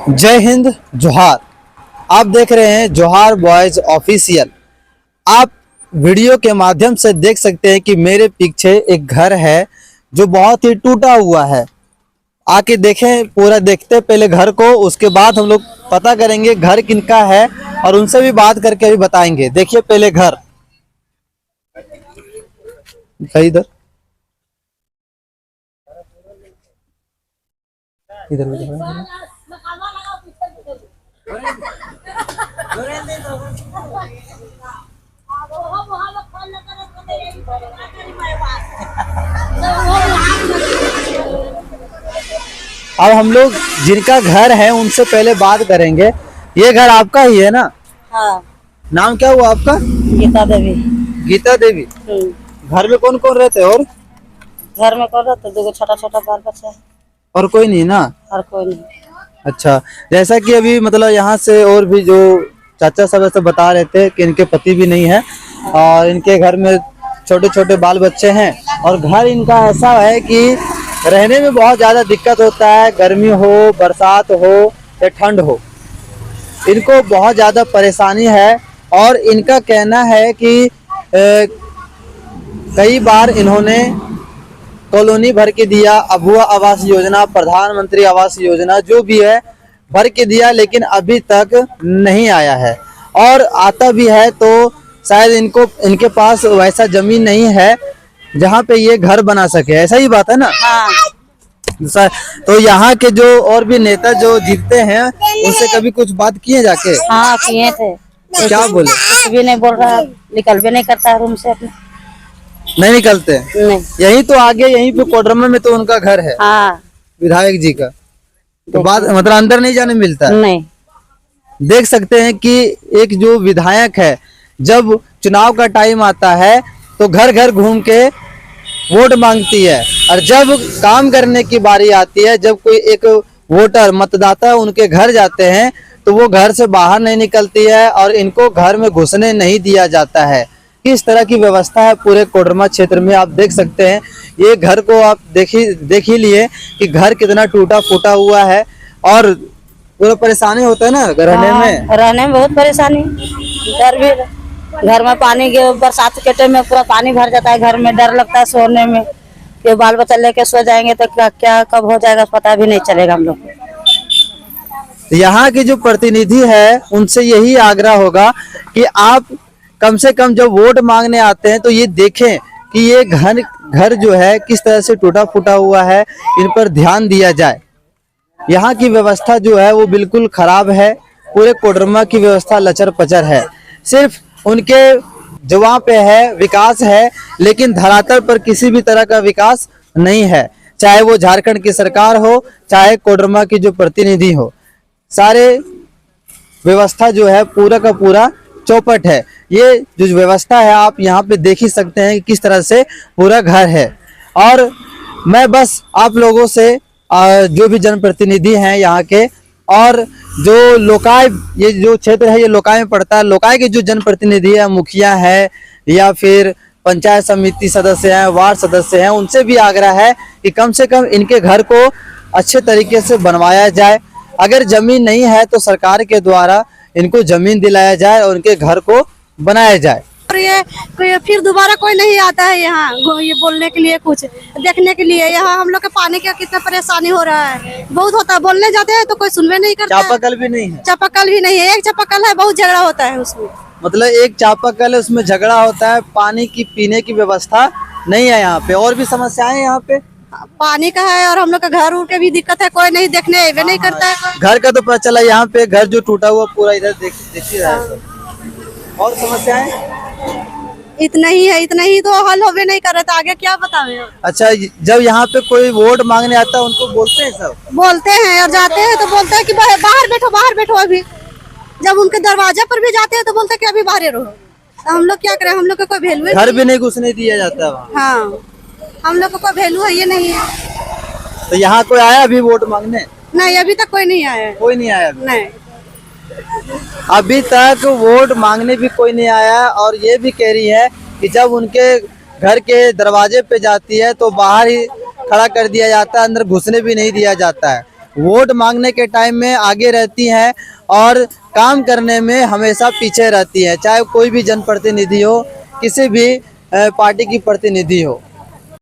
जय हिंद जोहार। आप देख रहे हैं जोहार बॉयज ऑफिशियल। आप वीडियो के माध्यम से देख सकते हैं कि मेरे पीछे एक घर है जो बहुत ही टूटा हुआ है। आके देखें, पूरा देखते पहले घर को, उसके बाद हम लोग पता करेंगे घर किनका है और उनसे भी बात करके भी बताएंगे। देखिए पहले घर इधर इधर अब हम लोग जिनका घर है उनसे पहले बात करेंगे। ये घर आपका ही है ना? हाँ। नाम क्या हुआ आपका? गीता देवी। गीता देवी। घर में कौन कौन रहते हैं? और घर में कौन रहते? दो छोटा छोटा बाल बच्चा है। और कोई नहीं ना? और कोई नहीं। अच्छा, जैसा कि अभी मतलब यहाँ से और भी जो चाचा सब ऐसे बता रहे थे कि इनके पति भी नहीं है और इनके घर में छोटे छोटे बाल बच्चे हैं और घर इनका ऐसा है कि रहने में बहुत ज़्यादा दिक्कत होता है। गर्मी हो, बरसात हो या ठंड हो, इनको बहुत ज़्यादा परेशानी है। और इनका कहना है कि कई बार इन्होंने कॉलोनी भर के दिया, अबुआ आवास योजना, प्रधानमंत्री आवास योजना जो भी है भर के दिया, लेकिन अभी तक नहीं आया है। और आता भी है तो शायद इनके पास वैसा जमीन नहीं है जहाँ पे ये घर बना सके। ऐसा ही बात है ना? हाँ। तो यहाँ के जो और भी नेता जो जीतते हैं उनसे कभी कुछ बात किए जाके? हाँ किए थे। तो क्या बोले? कुछ भी नहीं बोल रहा, निकल भी नहीं करता है रूम से अपने। नहीं निकलते? नहीं। यही तो आगे, यहीं पे कोडरमा में तो उनका घर है। हाँ। विधायक जी का तो बात मतलब अंदर नहीं जाने मिलता है। नहीं। देख सकते हैं कि एक जो विधायक है, जब चुनाव का टाइम आता है तो घर घर घूम के वोट मांगती है, और जब काम करने की बारी आती है, जब कोई एक वोटर मतदाता उनके घर जाते हैं तो वो घर से बाहर नहीं निकलती है और इनको घर में घुसने नहीं दिया जाता है। किस तरह की व्यवस्था है पूरे कोडरमा क्षेत्र में आप देख सकते हैं। ये घर को आप देख ही लिए कि घर कितना टूटा फूटा हुआ है और पूरा परेशानी होता है ना रहने में। रहने में बहुत परेशानी। डर भी, घर में पानी के बरसात के टाइम में पूरा पानी भर जाता है। घर में डर लगता है सोने में कि बाल बच्चा लेके सो जाएंगे तो क्या कब हो जाएगा पता भी नहीं चलेगा हम लोग को। यहाँ के जो प्रतिनिधि है उनसे यही आग्रह होगा कि आप कम से कम जब वोट मांगने आते हैं तो ये देखें कि ये घर जो है किस तरह से टूटा फूटा हुआ है, इन पर ध्यान दिया जाए। यहाँ की व्यवस्था जो है वो बिल्कुल खराब है। पूरे कोडरमा की व्यवस्था लचर पचर है। सिर्फ उनके जवां पे है, विकास है, लेकिन धरातल पर किसी भी तरह का विकास नहीं है। चाहे वो झारखंड की सरकार हो, चाहे कोडरमा की जो प्रतिनिधि हो, सारे व्यवस्था जो है पूरा का पूरा चौपट है। ये जो व्यवस्था है आप यहाँ पे देख ही सकते हैं कि किस तरह से पूरा घर है। और मैं बस आप लोगों से जो भी जनप्रतिनिधि हैं यहाँ के, और जो लोकाय, ये जो क्षेत्र है ये लोकाय में पड़ता है, लोकाय के जो जनप्रतिनिधि है, मुखिया है या फिर पंचायत समिति सदस्य हैं, वार्ड सदस्य हैं, उनसे भी आग्रह है कि कम से कम इनके घर को अच्छे तरीके से बनवाया जाए। अगर जमीन नहीं है तो सरकार के द्वारा इनको जमीन दिलाया जाए और उनके घर को बनाया जाए। और ये फिर दोबारा कोई नहीं आता है यहाँ ये बोलने के लिए, कुछ देखने के लिए। यहाँ हम लोग के पानी का कितना परेशानी हो रहा है, बहुत होता है। बोलने जाते हैं तो कोई सुनवे नहीं करता। चापाकल भी नहीं है? चापाकल भी नहीं है, एक चापाकल है, बहुत झगड़ा होता है उसमें। मतलब एक चापाकल है, उसमें झगड़ा होता है। पानी की पीने की व्यवस्था नहीं है यहाँ पे। और भी समस्याएं यहाँ पे पानी का है और हम लोग का घर उर के भी दिक्कत है, कोई नहीं देखने वे नहीं करता है। घर का तो पता चला, यहाँ पे घर जो टूटा हुआ पूरा इधर देखिए रहा है। और समस्याएं इतना ही है, इतना ही तो हल होवे नहीं कर रहा था, आगे क्या बतावे। अच्छा, जब यहाँ पे कोई वोट मांगने आता है उनको बोलते हैं? सब बोलते हैं और जाते हैं तो बोलते हैं कि बाहर बैठो, बाहर बैठो। अभी जब उनके दरवाजे पर भी जाते हैं तो बोलते हैं कि अभी बाहर रहो। तो हम लोग क्या करें, हम लोग का कोई वैल्यू, घर भी नहीं घुसने दिया जाता है। हाँ, हम लोग को कोई वैल्यू है ये नहीं है। तो यहाँ कोई आया अभी वोट मांगने? नहीं, अभी तक कोई नहीं आया। कोई नहीं आया नहीं, अभी तक वोट मांगने भी कोई नहीं आया। और ये भी कह रही है कि जब उनके घर के दरवाजे पे जाती है तो बाहर ही खड़ा कर दिया जाता है, अंदर घुसने भी नहीं दिया जाता है। वोट मांगने के टाइम में आगे रहती हैं और काम करने में हमेशा पीछे रहती हैं, चाहे कोई भी जनप्रतिनिधि हो, किसी भी पार्टी की प्रतिनिधि हो।